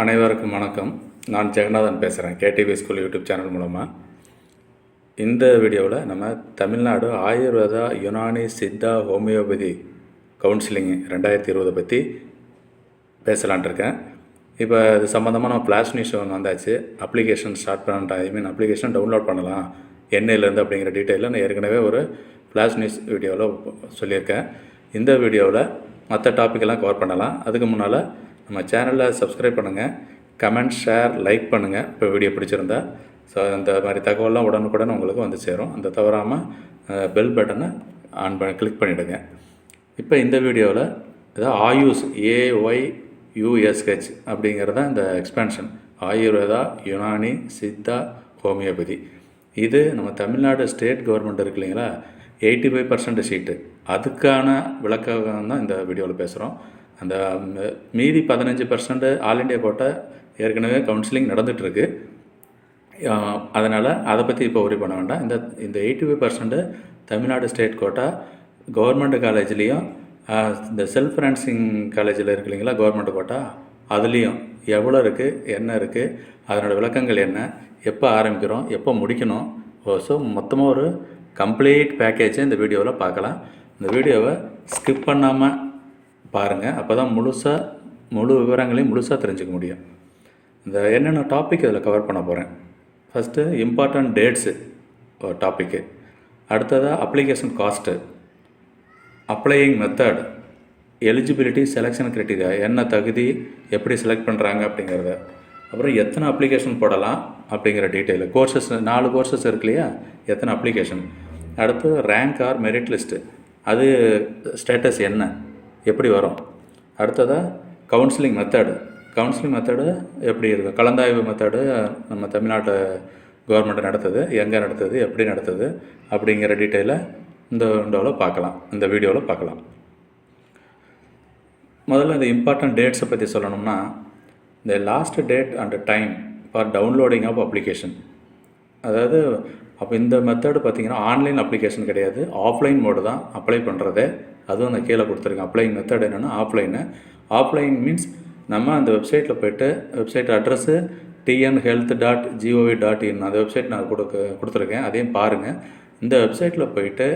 அனைவருக்கும் வணக்கம். நான் ஜெகநாதன் பேசுகிறேன், கேடிவி ஸ்கூல் யூடியூப் சேனல் மூலமாக. இந்த வீடியோவில் நம்ம தமிழ்நாடு ஆயுர்வேதா, யுனானி, சித்தா, ஹோமியோபதி கவுன்சிலிங் 2020 பற்றி பேசலான் இருக்கேன். இப்போ இது சம்மந்தமாக நம்ம ஃப்ளாஷ் நியூஸ் ஒன்று வந்தாச்சு. அப்ளிகேஷன் ஸ்டார்ட் பண்ணிட்டேன், அப்ளிகேஷன் டவுன்லோட் பண்ணலாம் என்னையிலேருந்து அப்படிங்கிற டீட்டெயிலில் நான் ஏற்கனவே ஒரு ஃப்ளாஷ் நியூஸ் வீடியோவில் சொல்லியிருக்கேன். இந்த வீடியோவில் மற்ற டாப்பிக்கெல்லாம் கவர் பண்ணலாம். அதுக்கு முன்னால் நம்ம சேனலில் சப்ஸ்கிரைப் பண்ணுங்கள், கமெண்ட், ஷேர், லைக் பண்ணுங்கள் இப்போ வீடியோ பிடிச்சிருந்தா. ஸோ அந்த மாதிரி தகவலாம் உடனுக்குடன் உங்களுக்கு வந்து சேரும். அந்த தவறாமல் பெல் பட்டனை ஆன் பண்ணி கிளிக் பண்ணிவிடுங்க. இப்போ இந்த வீடியோவில் ஏதாவது ஆயுஷ் AYUSH அப்படிங்கிறது தான் இந்த எக்ஸ்பேன்ஷன். ஆயுர்வேதா, யுனானி, சித்தா, ஹோமியோபதி. இது நம்ம தமிழ்நாடு ஸ்டேட் கவர்மெண்ட் இருக்கு இல்லைங்களா, 85% சீட்டு, அதுக்கான விளக்கம் தான் இந்த வீடியோவில் பேசுகிறோம். அந்த மீதி 15% ஆல் இண்டியா கோட்டை ஏற்கனவே கவுன்சிலிங் நடந்துகிட்ருக்கு. அதனால் அதை பற்றி இப்போ ஒரி பண்ண வேண்டாம். இந்த 85% தமிழ்நாடு ஸ்டேட் கோட்டா கவர்மெண்ட் காலேஜ்லேயும் இந்த செல்ஃப் ஃபினான்சிங் காலேஜில் இருக்கு இல்லைங்களா கவர்மெண்ட் கோட்டா, அதுலேயும் எவ்வளோ இருக்குது, என்ன இருக்குது, அதனோட விளக்கங்கள் என்ன, எப்போ ஆரம்பிக்கிறோம், எப்போ முடிக்கணும். ஸோ மொத்தமாக ஒரு கம்ப்ளீட் பேக்கேஜை இந்த வீடியோவில் பார்க்கலாம். இந்த வீடியோவை ஸ்கிப் பண்ணாமல் பாருங்கள், அப்போ தான் முழு விவரங்களையும் முழுசாக தெரிஞ்சுக்க முடியும். இந்த என்னென்ன டாபிக் இதில் கவர் பண்ண போகிறேன். ஃபஸ்ட்டு இம்பார்ட்டண்ட் டேட்ஸு ஒரு டாப்பிக்கு, அடுத்ததாக application cost, applying method, eligibility, selection criteria, என்ன தகுதி, எப்படி செலக்ட் பண்ணுறாங்க அப்படிங்கிறத, அப்புறம் எத்தனை அப்ளிகேஷன் போடலாம் அப்படிங்கிற டீட்டெயிலு, கோர்சஸ் 4 கோர்சஸ் இருக்கு இல்லையா, எத்தனை அப்ளிகேஷன், அடுத்து ரேங்க் ஆர் மெரிட் லிஸ்ட்டு, அது ஸ்டேட்டஸ் என்ன, எப்படி வரும், அடுத்ததாக கவுன்சிலிங் மெத்தடு எப்படி இருக்கும், கலந்தாய்வு மெத்தடு நம்ம தமிழ்நாட்டு கவர்மெண்ட் நடத்துது, எங்கே நடத்துது, எப்படி நடத்துது அப்படிங்கிற டீட்டெயிலை இந்த வீடியோவில் பார்க்கலாம். முதல்ல இந்த இம்பார்ட்டன்ட் டேட்ஸை பற்றி சொல்லணும்னா, இந்த last date and time for downloading of application. அதாவது அப்போ இந்த மெத்தடு பார்த்திங்கன்னா ஆன்லைன் அப்ளிகேஷன் கிடையாது, ஆஃப்லைன் மோடு தான் அப்ளை பண்ணுறது. அதுவும் அந்த கீழே கொடுத்துருக்கேன். அப்ளைங் மெத்தட் என்னென்னா ஆஃப்லைன் மீன்ஸ் நம்ம அந்த வெப்சைட்டில் போய்ட்டு, வெப்சைட் அட்ரஸ்ஸு tnhealth.gov.in, அந்த வெப்சைட் நான் கொடுத்துருக்கேன், அதையும் பாருங்கள். இந்த வெப்சைட்டில் போய்ட்டு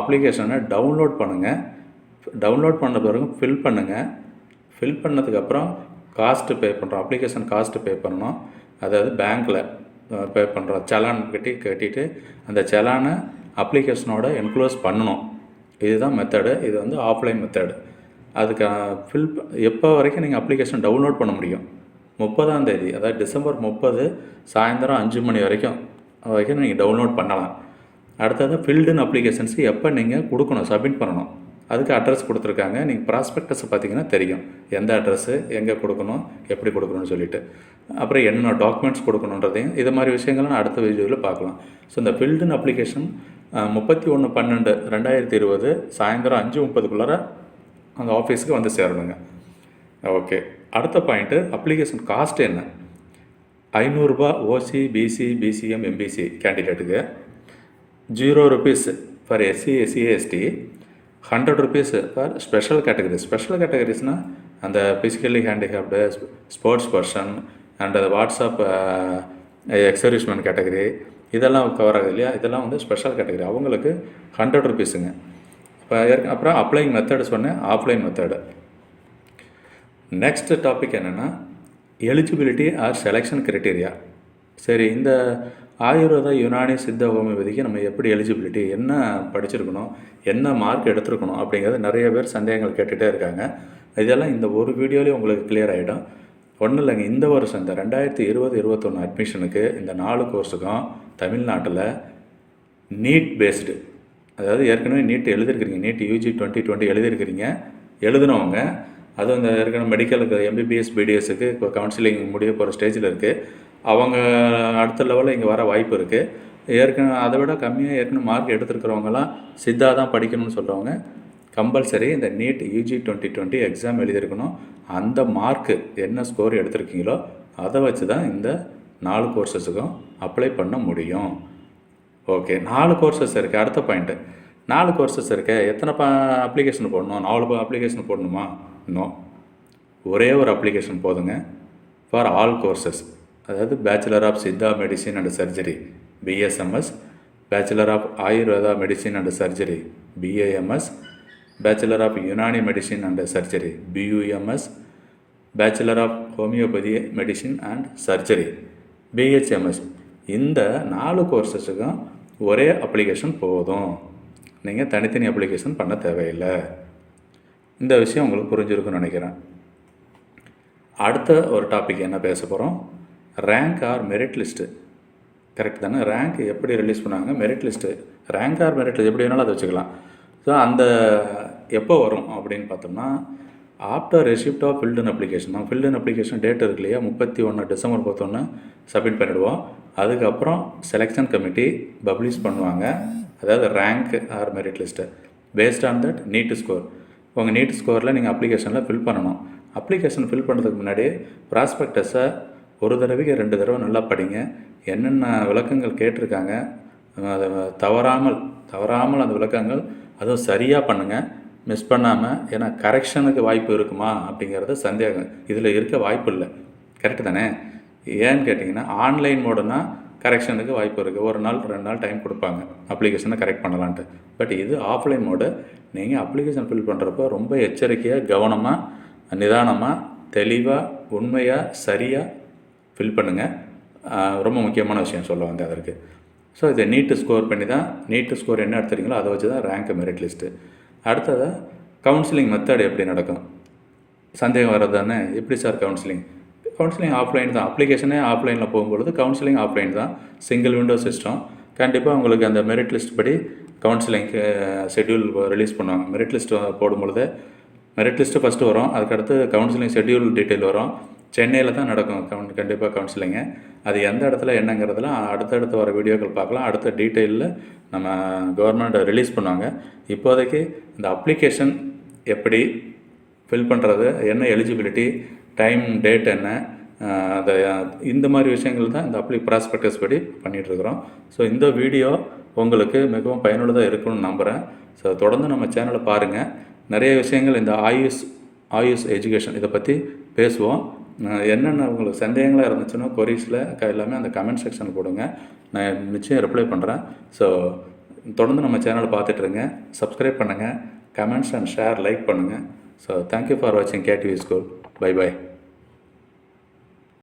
அப்ளிகேஷனை டவுன்லோட் பண்ணுங்கள். டவுன்லோட் பண்ண பிறகு ஃபில் பண்ணுங்கள். ஃபில் பண்ணதுக்கப்புறம் காஸ்ட்டு பே பண்ணுறோம், அப்ளிகேஷன் காஸ்ட்டு பே பண்ணணும். அதாவது பேங்க்கில் பே பண்ணுறோம், சலான் கட்டிட்டு அந்த சலானை அப்ளிகேஷனோட என்க்ளோஸ் பண்ணணும். இதுதான் மெத்தடு. இது வந்து ஆஃப்லைன் மெத்தடு. அதுக்கு எப்போ வரைக்கும் நீங்கள் அப்ளிகேஷன் டவுன்லோட் பண்ண முடியும், 30ஆம் தேதி, அதாவது டிசம்பர் 30 சாயந்தரம் 5 மணி வரைக்கும் நீங்கள் டவுன்லோட் பண்ணலாம். அடுத்தது ஃபில்டுன்னு அப்ளிகேஷன்ஸ் எப்போ நீங்கள் கொடுக்கணும், சப்மிட் பண்ணணும். அதுக்கு அட்ரஸ் கொடுத்துருக்காங்க. நீங்கள் ப்ராஸ்பெக்டஸை பார்த்தீங்கன்னா தெரியும், எந்த அட்ரஸ்ஸு, எங்கே கொடுக்கணும், எப்படி கொடுக்கணும்னு சொல்லிவிட்டு, அப்புறம் என்னென்ன டாக்குமெண்ட்ஸ் கொடுக்கணுன்றதையும் இது மாதிரி விஷயங்கள்லாம் அடுத்த வீடியோவில் பார்க்கலாம். ஸோ இந்த ஃபில்டுன்னு அப்ளிகேஷன் 31/12/2020 சாயந்தரம் 5:30 அந்த ஆஃபீஸுக்கு வந்து சேரணுங்க. ஓகே, அடுத்த பாயிண்ட்டு அப்ளிகேஷன் காஸ்ட் என்ன. 500 ரூபா ஓசி, பிசி, பிசிஎம், எம்பிசி கேண்டிடேட்டுக்கு, 0 rupees for SC, SC, ST, 100 rupees for special கேட்டகரிஸ்னால் அந்த physically handicapped, sports person and அந்த வாட்ஸ்அப் எக்ஸர்விஸ்மெண்ட் கேட்டகரி, இதெல்லாம் கவர் ஆகுது இல்லையா, இதெல்லாம் வந்து ஸ்பெஷல் கேட்டகரி, அவங்களுக்கு 100 rupeesங்க. இப்போ அப்புறம் அப்ளைங் மெத்தடு சொன்னேன், ஆஃப்லைன் மெத்தடு. நெக்ஸ்ட் டாபிக் என்னென்னா எலிஜிபிலிட்டி ஆர் செலெக்ஷன் க்ரைட்டீரியா. சரி, இந்த ஆயுர்வேதா, யுனானி, சித்த, ஹோமியோபதிக்கு நம்ம எப்படி எலிஜிபிலிட்டி, என்ன படிச்சிருக்கணும், என்ன மார்க் எடுத்துருக்கணும் அப்படிங்கிறது நிறைய பேர் சந்தேகங்கள் கேட்டுகிட்டே இருக்காங்க. இதெல்லாம் இந்த ஒரு வீடியோலேயே உங்களுக்கு கிளியர் ஆகிடும். ஒன்றும் இல்லைங்க, இந்த வருஷம் இந்த 2020-21 அட்மிஷனுக்கு இந்த 4 கோர்ஸுக்கும் தமிழ்நாட்டில் நீட் பேஸ்டு, அதாவது ஏற்கனவே நீட் எழுதிருக்கிறீங்க, நீட் UG 2020 எழுதியிருக்கிறீங்க, எழுதினவங்க, அதுவும் இந்த ஏற்கனவே மெடிக்கலுக்கு MBBS, BDSக்கு இப்போ கவுன்சிலிங் முடிய போகிற ஸ்டேஜில் இருக்குது. அவங்க அடுத்த லெவலில் இங்கே வர வாய்ப்பு இருக்குது. ஏற்கனவே அதை விட கம்மியாக ஏற்கனவே மார்க் எடுத்துருக்கிறவங்களாம் சித்தா தான் படிக்கணும்னு சொல்கிறவங்க கம்பல்சரி இந்த நீட் UG 2020 எக்ஸாம் எழுதியிருக்கணும். அந்த மார்க்கு என்ன ஸ்கோர் எடுத்திருக்கீங்களோ அதை வச்சு தான் இந்த 4 கோர்சஸுக்கும் அப்ளை பண்ண முடியும். ஓகே, 4 கோர்சஸ் இருக்குது. அடுத்த பாயிண்ட்டு, 4 கோர்சஸ் இருக்கு, எத்தனை அப்ளிகேஷன் போடணும், 4 அப்ளிகேஷன் போடணுமா? இன்னும் ஒரே ஒரு அப்ளிகேஷன் போதுங்க. For all courses. அதாவது bachelor of Siddha medicine and surgery BSMS, bachelor of Ayurveda medicine and surgery BAMS, bachelor of Unani medicine and surgery BUMS, bachelor of homeopathy medicine and surgery BHMS. இந்த 4 கோர்சஸுக்கும் ஒரே application போதும். நீங்கள் தனித்தனி அப்ளிகேஷன் பண்ண தேவையில்லை. இந்த விஷயம் உங்களுக்கு புரிஞ்சிருக்குன்னு நினைக்கிறேன். அடுத்த ஒரு டாபிக் என்ன பேச போகிறோம், rank R merit list. Correct தானே? ரேங்க் எப்படி ரிலீஸ் பண்ணாங்க, merit list, rank R merit list எப்படி வேணாலும் அதை வச்சுக்கலாம். ஸோ அந்த எப்போ வரும் அப்படின்னு பார்த்தோம்னா, ஆஃப்டர் ரெசிப்ட் ஆஃப் ஃபில்டன் அப்ளிகேஷன். நம்ம ஃபில்டன் அப்ளிகேஷன் டேட் இருக்கு இல்லையா, 31 டிசம்பர் 31 சப்மிட் பண்ணிவிடுவோம். அதுக்கப்புறம் செலெக்ஷன் கமிட்டி பப்ளிஷ் பண்ணுவாங்க, அதாவது rank R merit list based on that NEET score. உங்கள் நீட் ஸ்கோரில் நீங்கள் அப்ளிகேஷனில் ஃபில் பண்ணணும். அப்ளிகேஷன் ஃபில் பண்ணுறதுக்கு முன்னாடி ப்ராஸ்பெக்டஸை ஒரு தடவைக்கு 2 தடவை நல்லா படிங்க. என்னென்ன விளக்கங்கள் கேட்டிருக்காங்க அதை தவறாமல் அந்த விளக்கங்கள் அதுவும் சரியாக பண்ணுங்கள், மிஸ் பண்ணாமல். ஏன்னா கரெக்ஷனுக்கு வாய்ப்பு இருக்குமா அப்படிங்கிறது சந்தேகம், இதில் இருக்க வாய்ப்பு இல்லை. கரெக்டு தானே? ஏன்னு கேட்டிங்கன்னா, ஆன்லைன் மோடுனா கரெக்ஷனுக்கு வாய்ப்பு இருக்குது. 1 நாள் 2 நாள் டைம் கொடுப்பாங்க அப்ளிகேஷனை கரெக்ட் பண்ணலான்ட்டு. பட் இது ஆஃப்லைன் மோடு. நீங்கள் அப்ளிகேஷன் ஃபில் பண்ணுறப்போ ரொம்ப எச்சரிக்கையாக, கவனமாக, நிதானமாக, தெளிவாக, உண்மையாக, சரியாக ஃபில் பண்ணுங்கள். ரொம்ப முக்கியமான விஷயம் சொல்லுவாங்க அதற்கு. ஸோ இதை நீட்டு ஸ்கோர் பண்ணி தான், நீட்டு ஸ்கோர் என்ன எடுத்துறீங்களோ அதை வச்சு தான் ரேங்க் மெரிட் லிஸ்ட்டு. அடுத்ததாக கவுன்சிலிங் மெத்தட் எப்படி நடக்கும் சந்தேகம் வர்றது தானே. எப்படி சார் கவுன்சிலிங் ஆஃப்லைன் தான். அப்ளிகேஷனே ஆஃப்லைனில் போகும்பொழுது கவுன்சிலிங் ஆஃப்லைன் தான். Single window system. கண்டிப்பாக உங்களுக்கு அந்த மெரிட் லிஸ்ட் படி கவுன்சிலிங்க்கு ஷெட்யூல் ரிலீஸ் பண்ணுவாங்க. மெரிட் லிஸ்ட்டு போடும்பொழுது மெரிட் லிஸ்ட்டு ஃபஸ்ட்டு வரும், அதுக்கடுத்து கவுன்சிலிங் ஷெட்யூல் டீட்டெயில் வரும். சென்னையில் தான் நடக்கும் கண்டிப்பாக கவுன்சிலிங்கு. அது எந்த இடத்துல என்னங்கிறதுலாம் அடுத்தடுத்து வர வீடியோக்கள் பார்க்கலாம். அடுத்த டீட்டெயிலில் நம்ம கவர்மெண்ட் ரிலீஸ் பண்ணுவாங்க. இப்போதைக்கு இந்த அப்ளிகேஷன் எப்படி ஃபில் பண்ணுறது, என்ன எலிஜிபிலிட்டி, டைம், டேட் என்ன, அந்த இந்த மாதிரி விஷயங்கள் தான் இந்த ப்ராஸ்பெக்டஸ் படி பண்ணிகிட்ருக்குறோம். ஸோ இந்த வீடியோ உங்களுக்கு மிகவும் பயனுள்ளதாக இருக்குன்னு நம்புகிறேன். ஸோ தொடர்ந்து நம்ம சேனலை பாருங்கள். நிறைய விஷயங்கள் இந்த ஆயுஷ் எஜுகேஷன் இதை பற்றி பேசுவோம். என்னென்ன உங்களுக்கு சந்தேகங்களாக இருந்துச்சுன்னா கொரீஸில் எல்லாமே அந்த கமெண்ட் செக்ஷன் போடுங்க, நான் நிச்சயம் ரிப்ளை பண்ணுறேன். ஸோ தொடர்ந்து நம்ம சேனலை பார்த்துட்ருங்க, சப்ஸ்கிரைப் பண்ணுங்கள், கமெண்ட்ஸ் அண்ட் ஷேர், லைக் பண்ணுங்கள். ஸோ தேங்க்யூ ஃபார் வாட்சிங் KTV ஸ்கூல். பை.